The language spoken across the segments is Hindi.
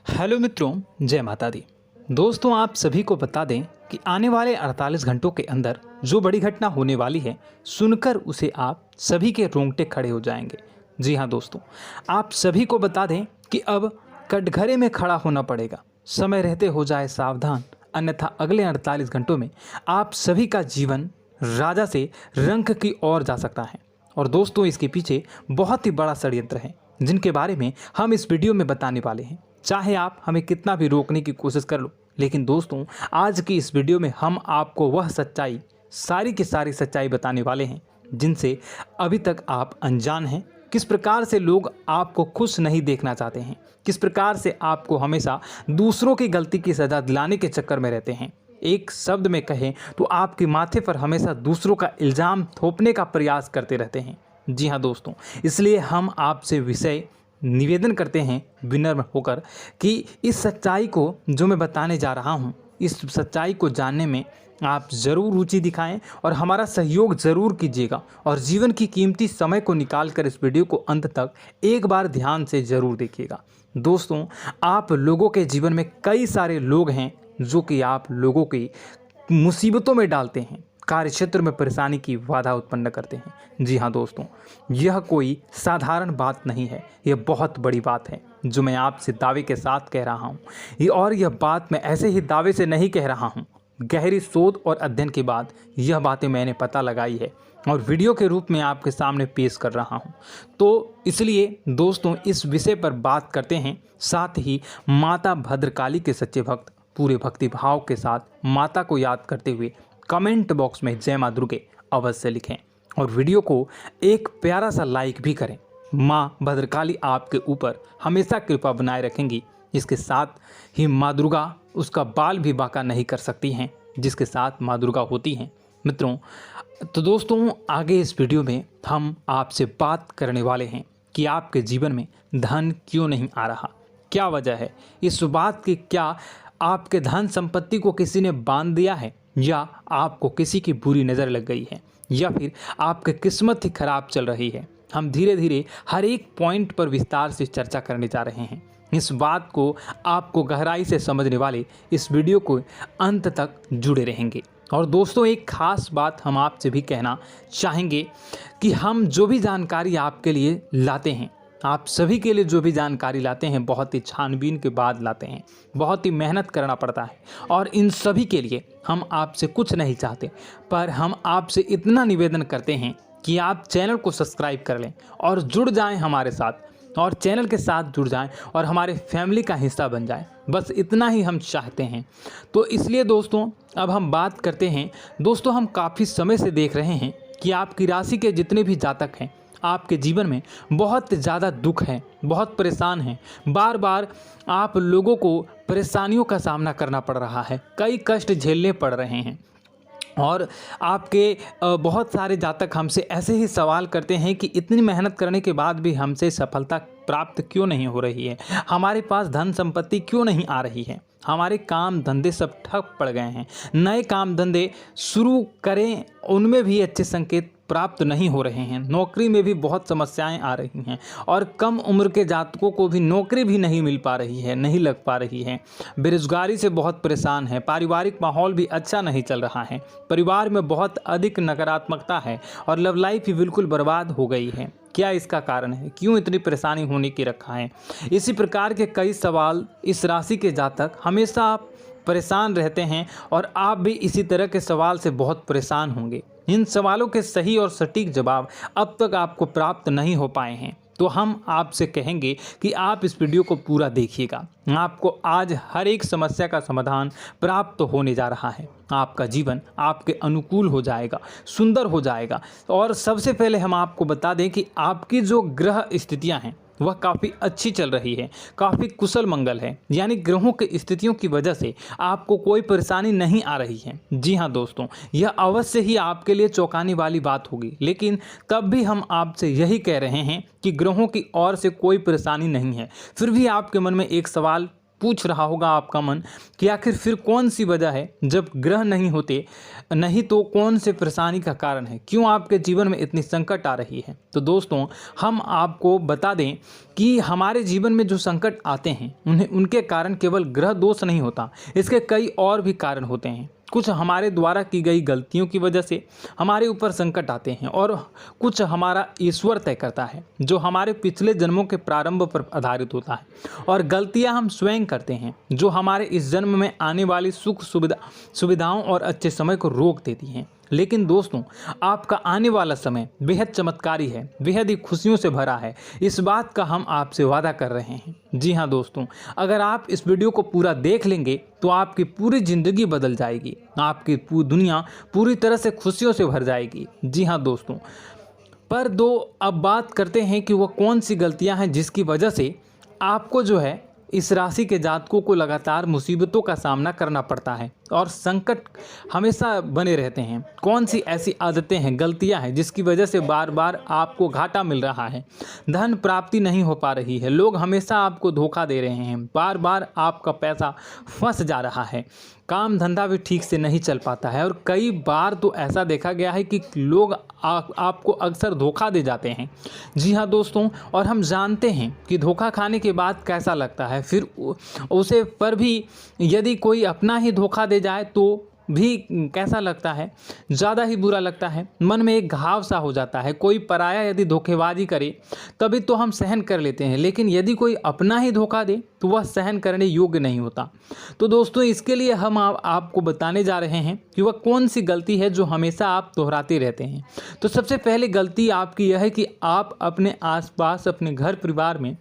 हेलो मित्रों, जय माता दी। दोस्तों, आप सभी को बता दें कि आने वाले 48 घंटों के अंदर जो बड़ी घटना होने वाली है, सुनकर उसे आप सभी के रोंगटे खड़े हो जाएंगे। जी हाँ दोस्तों, आप सभी को बता दें कि अब कटघरे में खड़ा होना पड़ेगा। समय रहते हो जाए सावधान, अन्यथा अगले 48 घंटों में आप सभी का जीवन राजा से रंक की ओर जा सकता है। और दोस्तों, इसके पीछे बहुत ही बड़ा षड्यंत्र है, जिनके बारे में हम इस वीडियो में बताने वाले हैं। चाहे आप हमें कितना भी रोकने की कोशिश कर लो, लेकिन दोस्तों, आज की इस वीडियो में हम आपको वह सच्चाई, सारी की सारी सच्चाई बताने वाले हैं जिनसे अभी तक आप अनजान हैं। किस प्रकार से लोग आपको खुश नहीं देखना चाहते हैं, किस प्रकार से आपको हमेशा दूसरों की गलती की सज़ा दिलाने के चक्कर में रहते हैं। एक शब्द में कहें तो आपके माथे पर हमेशा दूसरों का इल्ज़ाम थोपने का प्रयास करते रहते हैं। जी हाँ दोस्तों, इसलिए हम आपसे विषय निवेदन करते हैं विनम्र होकर कि इस सच्चाई को जो मैं बताने जा रहा हूँ, इस सच्चाई को जानने में आप ज़रूर रुचि दिखाएं और हमारा सहयोग ज़रूर कीजिएगा। और जीवन की कीमती समय को निकाल कर इस वीडियो को अंत तक एक बार ध्यान से ज़रूर देखिएगा। दोस्तों, आप लोगों के जीवन में कई सारे लोग हैं जो कि आप लोगों की मुसीबतों में डालते हैं, कार्य क्षेत्र में परेशानी की बाधा उत्पन्न करते हैं। जी हाँ दोस्तों, यह कोई साधारण बात नहीं है, यह बहुत बड़ी बात है जो मैं आपसे दावे के साथ कह रहा हूँ। और यह बात मैं ऐसे ही दावे से नहीं कह रहा हूँ, गहरी शोध और अध्ययन के बाद यह बातें मैंने पता लगाई है और वीडियो के रूप में आपके सामने पेश कर रहा हूँ। तो इसलिए दोस्तों, इस विषय पर बात करते हैं। साथ ही माता भद्रकाली के सच्चे भक्त पूरे भक्ति भाव के साथ माता को याद करते हुए कमेंट बॉक्स में जय मां दुर्गे अवश्य लिखें और वीडियो को एक प्यारा सा लाइक भी करें। माँ भद्रकाली आपके ऊपर हमेशा कृपा बनाए रखेंगी। इसके साथ ही माँ दुर्गा उसका बाल भी बांका नहीं कर सकती हैं, जिसके साथ माँ दुर्गा होती हैं। मित्रों, तो दोस्तों, आगे इस वीडियो में हम आपसे बात करने वाले हैं कि आपके जीवन में धन क्यों नहीं आ रहा, क्या वजह है इस बात की। क्या आपके धन संपत्ति को किसी ने बांध दिया है, या आपको किसी की बुरी नज़र लग गई है, या फिर आपकी किस्मत ही खराब चल रही है। हम धीरे धीरे हर एक पॉइंट पर विस्तार से चर्चा करने जा रहे हैं। इस बात को आपको गहराई से समझने वाले इस वीडियो को अंत तक जुड़े रहेंगे। और दोस्तों, एक खास बात हम आपसे भी कहना चाहेंगे कि हम जो भी जानकारी आपके लिए लाते हैं, आप सभी के लिए जो भी जानकारी लाते हैं, बहुत ही छानबीन के बाद लाते हैं, बहुत ही मेहनत करना पड़ता है। और इन सभी के लिए हम आपसे कुछ नहीं चाहते, पर हम आपसे इतना निवेदन करते हैं कि आप चैनल को सब्सक्राइब कर लें और जुड़ जाएं हमारे साथ, और चैनल के साथ जुड़ जाएं और हमारे फैमिली का हिस्सा बन जाएं। बस इतना ही हम चाहते हैं। तो इसलिए दोस्तों, अब हम बात करते हैं। दोस्तों, हम काफ़ी समय से देख रहे हैं कि आपकी राशि के जितने भी जातक हैं, आपके जीवन में बहुत ज़्यादा दुख है, बहुत परेशान हैं। बार बार आप लोगों को परेशानियों का सामना करना पड़ रहा है, कई कष्ट झेलने पड़ रहे हैं। और आपके बहुत सारे जातक हमसे ऐसे ही सवाल करते हैं कि इतनी मेहनत करने के बाद भी हमसे सफलता प्राप्त क्यों नहीं हो रही है, हमारे पास धन संपत्ति क्यों नहीं आ रही है, हमारे काम धंधे सब ठप पड़ गए हैं, नए काम धंधे शुरू करें उनमें भी अच्छे संकेत प्राप्त नहीं हो रहे हैं, नौकरी में भी बहुत समस्याएं आ रही हैं, और कम उम्र के जातकों को भी नौकरी भी नहीं मिल पा रही है, नहीं लग पा रही है, बेरोजगारी से बहुत परेशान है, पारिवारिक माहौल भी अच्छा नहीं चल रहा है, परिवार में बहुत अधिक नकारात्मकता है और लव लाइफ भी बिल्कुल बर्बाद हो गई है। क्या इसका कारण है, क्यों इतनी परेशानी होने की रखा है? इसी प्रकार के कई सवाल इस राशि के जातक हमेशा परेशान रहते हैं, और आप भी इसी तरह के सवाल से बहुत परेशान होंगे। इन सवालों के सही और सटीक जवाब अब तक आपको प्राप्त नहीं हो पाए हैं, तो हम आपसे कहेंगे कि आप इस वीडियो को पूरा देखिएगा। आपको आज हर एक समस्या का समाधान प्राप्त होने जा रहा है। आपका जीवन आपके अनुकूल हो जाएगा, सुंदर हो जाएगा। और सबसे पहले हम आपको बता दें कि आपकी जो ग्रह स्थितियां हैं वह काफ़ी अच्छी चल रही है, काफ़ी कुशल मंगल है, यानी ग्रहों की स्थितियों की वजह से आपको कोई परेशानी नहीं आ रही है। जी हाँ दोस्तों, यह अवश्य ही आपके लिए चौंकाने वाली बात होगी, लेकिन तब भी हम आपसे यही कह रहे हैं कि ग्रहों की ओर से कोई परेशानी नहीं है। फिर भी आपके मन में एक सवाल पूछ रहा होगा आपका मन कि आखिर फिर कौन सी वजह है, जब ग्रह नहीं होते नहीं तो कौन से परेशानी का कारण है, क्यों आपके जीवन में इतनी संकट आ रही है। तो दोस्तों हम आपको बता दें कि हमारे जीवन में जो संकट आते हैं उनके कारण केवल ग्रह दोष नहीं होता, इसके कई और भी कारण होते हैं। कुछ हमारे द्वारा की गई गलतियों की वजह से हमारे ऊपर संकट आते हैं और कुछ हमारा ईश्वर तय करता है, जो हमारे पिछले जन्मों के प्रारंभ पर आधारित होता है। और गलतियां हम स्वयं करते हैं, जो हमारे इस जन्म में आने वाली सुख सुविधाओं और अच्छे समय को रोक देती हैं। लेकिन दोस्तों आपका आने वाला समय बेहद चमत्कारी है, बेहद ही खुशियों से भरा है, इस बात का हम आपसे वादा कर रहे हैं। जी हाँ दोस्तों, अगर आप इस वीडियो को पूरा देख लेंगे तो आपकी पूरी ज़िंदगी बदल जाएगी, आपकी पूरी दुनिया पूरी तरह से खुशियों से भर जाएगी। जी हाँ दोस्तों, पर अब बात करते हैं कि वह कौन सी गलतियां हैं जिसकी वजह से आपको जो है इस राशि के जातकों को लगातार मुसीबतों का सामना करना पड़ता है और संकट हमेशा बने रहते हैं। कौन सी ऐसी आदतें हैं, गलतियां हैं जिसकी वजह से बार बार आपको घाटा मिल रहा है, धन प्राप्ति नहीं हो पा रही है, लोग हमेशा आपको धोखा दे रहे हैं, बार बार आपका पैसा फंस जा रहा है, काम धंधा भी ठीक से नहीं चल पाता है और कई बार तो ऐसा देखा गया है कि लोग आपको अक्सर धोखा दे जाते हैं। जी हाँ दोस्तों, और हम जानते हैं कि धोखा खाने के बाद कैसा लगता है, फिर उसे पर भी यदि कोई अपना ही धोखा दे जाए तो भी कैसा लगता है, ज़्यादा ही बुरा लगता है, मन में एक घाव सा हो जाता है। कोई पराया यदि धोखेबाजी करे तभी तो हम सहन कर लेते हैं, लेकिन यदि कोई अपना ही धोखा दे तो वह सहन करने योग्य नहीं होता। तो दोस्तों इसके लिए हम आपको बताने जा रहे हैं कि वह कौन सी गलती है जो हमेशा आप दोहराते रहते हैं। तो सबसे पहले गलती आपकी यह है कि आप अपने आसपास, अपने घर परिवार में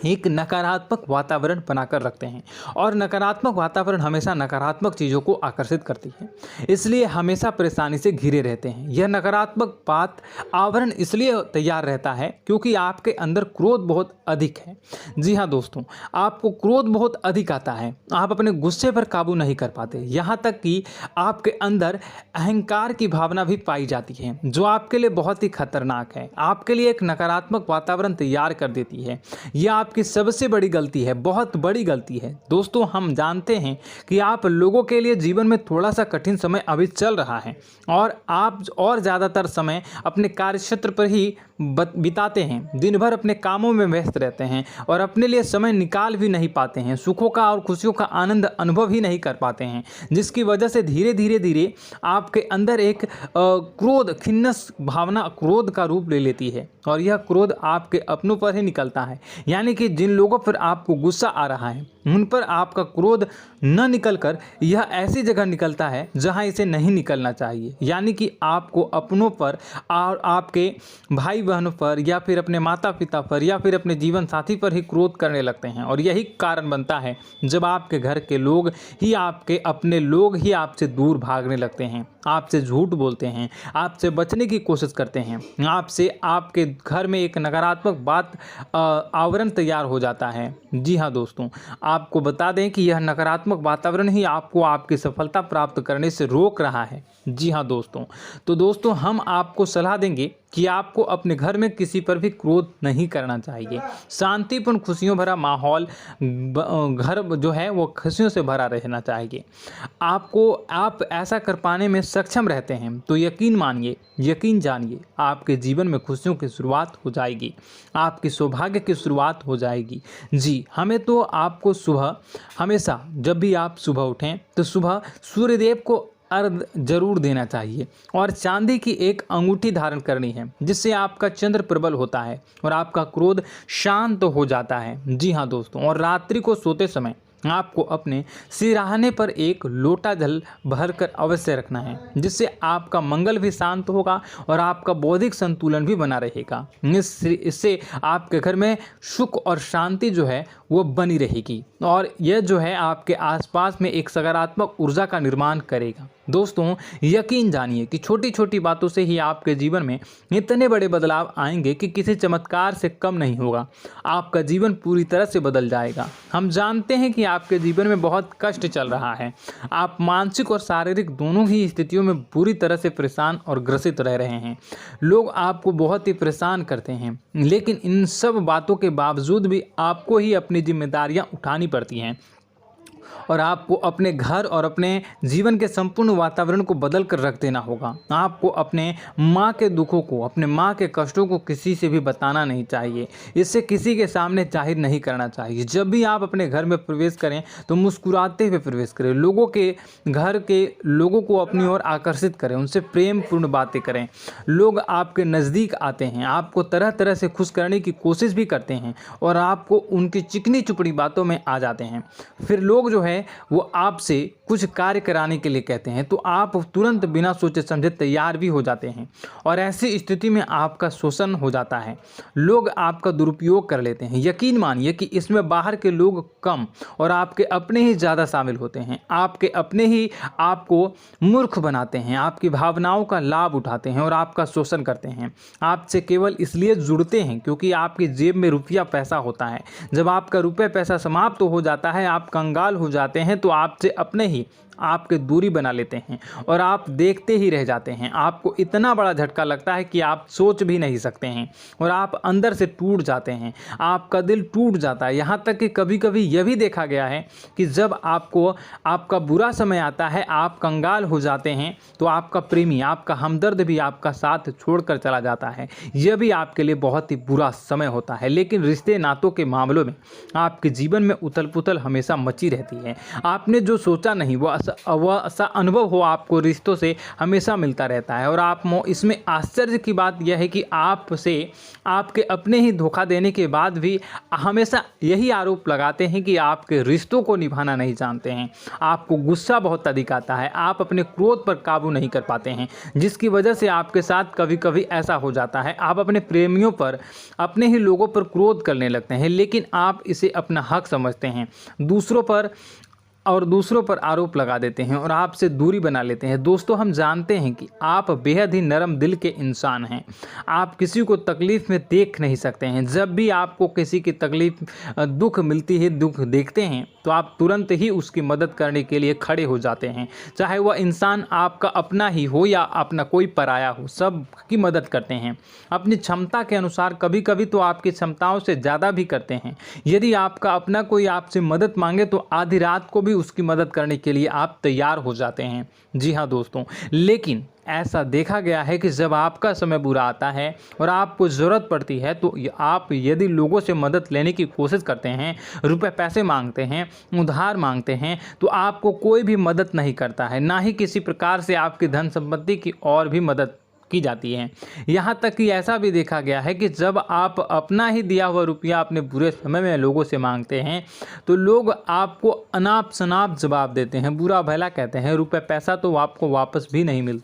एक नकारात्मक वातावरण बनाकर रखते हैं और नकारात्मक वातावरण हमेशा नकारात्मक चीज़ों को आकर्षित करती है, इसलिए हमेशा परेशानी से घिरे रहते हैं। यह नकारात्मक आवरण इसलिए तैयार रहता है क्योंकि आपके अंदर क्रोध बहुत अधिक है। जी हाँ दोस्तों, आपको क्रोध बहुत अधिक आता है, आप अपने गुस्से पर काबू नहीं कर पाते, यहाँ तक कि आपके अंदर अहंकार की भावना भी पाई जाती है, जो आपके लिए बहुत ही खतरनाक है, आपके लिए एक नकारात्मक वातावरण तैयार कर देती है। यह आपकी सबसे बड़ी गलती है, बहुत बड़ी गलती है। दोस्तों हम जानते हैं कि आप लोगों के लिए जीवन में थोड़ा सा कठिन समय अभी चल रहा है और आप और ज़्यादातर समय अपने कार्यक्षेत्र पर ही बिताते हैं, दिन भर अपने कामों में व्यस्त रहते हैं और अपने लिए समय निकाल भी नहीं पाते हैं, सुखों का और खुशियों का आनंद अनुभव ही नहीं कर पाते हैं, जिसकी वजह से धीरे धीरे आपके अंदर एक क्रोध, खिन्नस भावना क्रोध का रूप ले लेती है और यह क्रोध आपके अपनों पर ही निकलता है। यानी कि जिन लोगों पर आपको गुस्सा आ रहा है उन पर आपका क्रोध न निकलकर यह ऐसी जगह निकलता है जहां इसे नहीं निकलना चाहिए। यानी कि आपको अपनों पर और आपके भाई बहनों पर या फिर अपने माता पिता पर या फिर अपने जीवन साथी पर ही क्रोध करने लगते हैं और यही कारण बनता है जब आपके घर के लोग ही, आपके अपने लोग ही आपसे दूर भागने लगते हैं, आपसे झूठ बोलते हैं, आपसे बचने की कोशिश करते हैं, आपसे आपके घर में एक नकारात्मक आवरण तैयार हो जाता है। जी हाँ दोस्तों, आपको बता दें कि यह नकारात्मक वातावरण ही आपको आपकी सफलता प्राप्त करने से रोक रहा है। जी हाँ दोस्तों, तो दोस्तों हम आपको सलाह देंगे कि आपको अपने घर में किसी पर भी क्रोध नहीं करना चाहिए। शांतिपूर्ण खुशियों भरा माहौल, घर जो है वो खुशियों से भरा रहना चाहिए। आप ऐसा कर पाने में सक्षम रहते हैं तो यकीन मानिए, यकीन जानिए, आपके जीवन में खुशियों की शुरुआत हो जाएगी, आपकी सौभाग्य की शुरुआत हो जाएगी। जी, हमें तो आपको सुबह, हमेशा जब भी आप सुबह उठें तो सुबह सूर्यदेव को अर्घ जरूर देना चाहिए और चांदी की एक अंगूठी धारण करनी है, जिससे आपका चंद्र प्रबल होता है और आपका क्रोध शांत हो जाता है। जी हाँ दोस्तों, और रात्रि को सोते समय आपको अपने सिरहाने पर एक लोटा जल भरकर अवश्य रखना है, जिससे आपका मंगल भी शांत होगा और आपका बौद्धिक संतुलन भी बना रहेगा। इससे आपके घर में सुख और शांति जो है वो बनी रहेगी और यह जो है आपके आसपास में एक सकारात्मक ऊर्जा का निर्माण करेगा। दोस्तों यकीन जानिए कि छोटी छोटी बातों से ही आपके जीवन में इतने बड़े बदलाव आएंगे कि किसी चमत्कार से कम नहीं होगा, आपका जीवन पूरी तरह से बदल जाएगा। हम जानते हैं कि आपके जीवन में बहुत कष्ट चल रहा है। आप मानसिक और शारीरिक दोनों ही स्थितियों में बुरी तरह से परेशान और ग्रसित रह रहे हैं। लोग आपको बहुत ही परेशान करते हैं, लेकिन इन सब बातों के बावजूद भी आपको ही अपनी जिम्मेदारियां उठानी पड़ती हैं और आपको अपने घर और अपने जीवन के संपूर्ण वातावरण को बदल कर रख देना होगा। आपको अपने माँ के दुखों को, अपने माँ के कष्टों को किसी से भी बताना नहीं चाहिए। इससे किसी के सामने जाहिर नहीं करना चाहिए। जब भी आप अपने घर में प्रवेश करें तो मुस्कुराते हुए प्रवेश करें। लोगों के घर के लोगों को अपनी ओर आकर्षित करें, उनसे प्रेमपूर्ण बातें करें। लोग आपके नज़दीक आते हैं, आपको तरह तरह से खुश करने की कोशिश भी करते हैं और आपको उनकी चिकनी चुपड़ी बातों में आ जाते हैं। फिर लोग जो है वो आपसे कुछ कार्य कराने के लिए कहते हैं तो आप तुरंत बिना सोचे समझे तैयार भी हो जाते हैं और ऐसी स्थिति में आपका शोषण हो जाता है। लोग आपका दुरुपयोग कर लेते हैं। यकीन मानिए कि इसमें बाहर के लोग कम और आपके अपने ही ज़्यादा शामिल होते हैं। आपके अपने ही आपको मूर्ख बनाते हैं, आपकी भावनाओं का लाभ उठाते हैं और आपका शोषण करते हैं। आपसे केवल इसलिए जुड़ते हैं क्योंकि आपकी जेब में रुपया पैसा होता है। जब आपका रुपया पैसा समाप्त हो जाता है, आप कंगाल हो जाते हैं तो आपसे अपने ही आपके दूरी बना लेते हैं और आप देखते ही रह जाते हैं। आपको इतना बड़ा झटका लगता है कि आप सोच भी नहीं सकते हैं और आप अंदर से टूट जाते हैं। आपका दिल टूट जाता है। यहाँ तक कि कभी कभी यह भी देखा गया है कि जब आपको आपका बुरा समय आता है, आप कंगाल हो जाते हैं तो आपका प्रेमी, आपका हमदर्द भी आपका साथ छोड़कर चला जाता है। यह भी आपके लिए बहुत ही बुरा समय होता है। लेकिन रिश्ते नातों के मामलों में आपके जीवन में उथल पुथल हमेशा मची रहती है। आपने जो सोचा नहीं वह ऐसा अनुभव हो आपको रिश्तों से हमेशा मिलता रहता है। और आप इसमें आश्चर्य की बात यह है कि आपसे आपके अपने ही धोखा देने के बाद भी हमेशा यही आरोप लगाते हैं कि आपके रिश्तों को निभाना नहीं जानते हैं। आपको गुस्सा बहुत अधिक आता है, आप अपने क्रोध पर काबू नहीं कर पाते हैं, जिसकी वजह से आपके साथ कभी कभी ऐसा हो जाता है आप अपने प्रेमियों पर, अपने ही लोगों पर क्रोध करने लगते हैं। लेकिन आप इसे अपना हक समझते हैं, दूसरों पर आरोप लगा देते हैं और आपसे दूरी बना लेते हैं। दोस्तों, हम जानते हैं कि आप बेहद ही नरम दिल के इंसान हैं। आप किसी को तकलीफ़ में देख नहीं सकते हैं। जब भी आपको किसी की तकलीफ़, दुख मिलती है, दुख देखते हैं तो आप तुरंत ही उसकी मदद करने के लिए खड़े हो जाते हैं। चाहे वह इंसान आपका अपना ही हो या अपना कोई पराया हो, सब की मदद करते हैं अपनी क्षमता के अनुसार। कभी कभी तो आपकी क्षमताओं से ज़्यादा भी करते हैं। यदि आपका अपना कोई आपसे मदद मांगे तो आधी रात को भी उसकी मदद करने के लिए आप तैयार हो जाते हैं। जी हाँ दोस्तों, लेकिन ऐसा देखा गया है कि जब आपका समय बुरा आता है और आपको ज़रूरत पड़ती है तो आप यदि लोगों से मदद लेने की कोशिश करते हैं, रुपए पैसे मांगते हैं, उधार मांगते हैं, तो आपको कोई भी मदद नहीं करता है। ना ही किसी प्रकार से आपकी धन संपत्ति की और भी मदद की जाती है। यहाँ तक कि ऐसा भी देखा गया है कि जब आप अपना ही दिया हुआ रुपया अपने बुरे समय में लोगों से मांगते हैं तो लोग आपको अनाप शनाप जवाब देते हैं, बुरा भला कहते हैं। रुपये पैसा तो आपको वापस भी नहीं मिलता।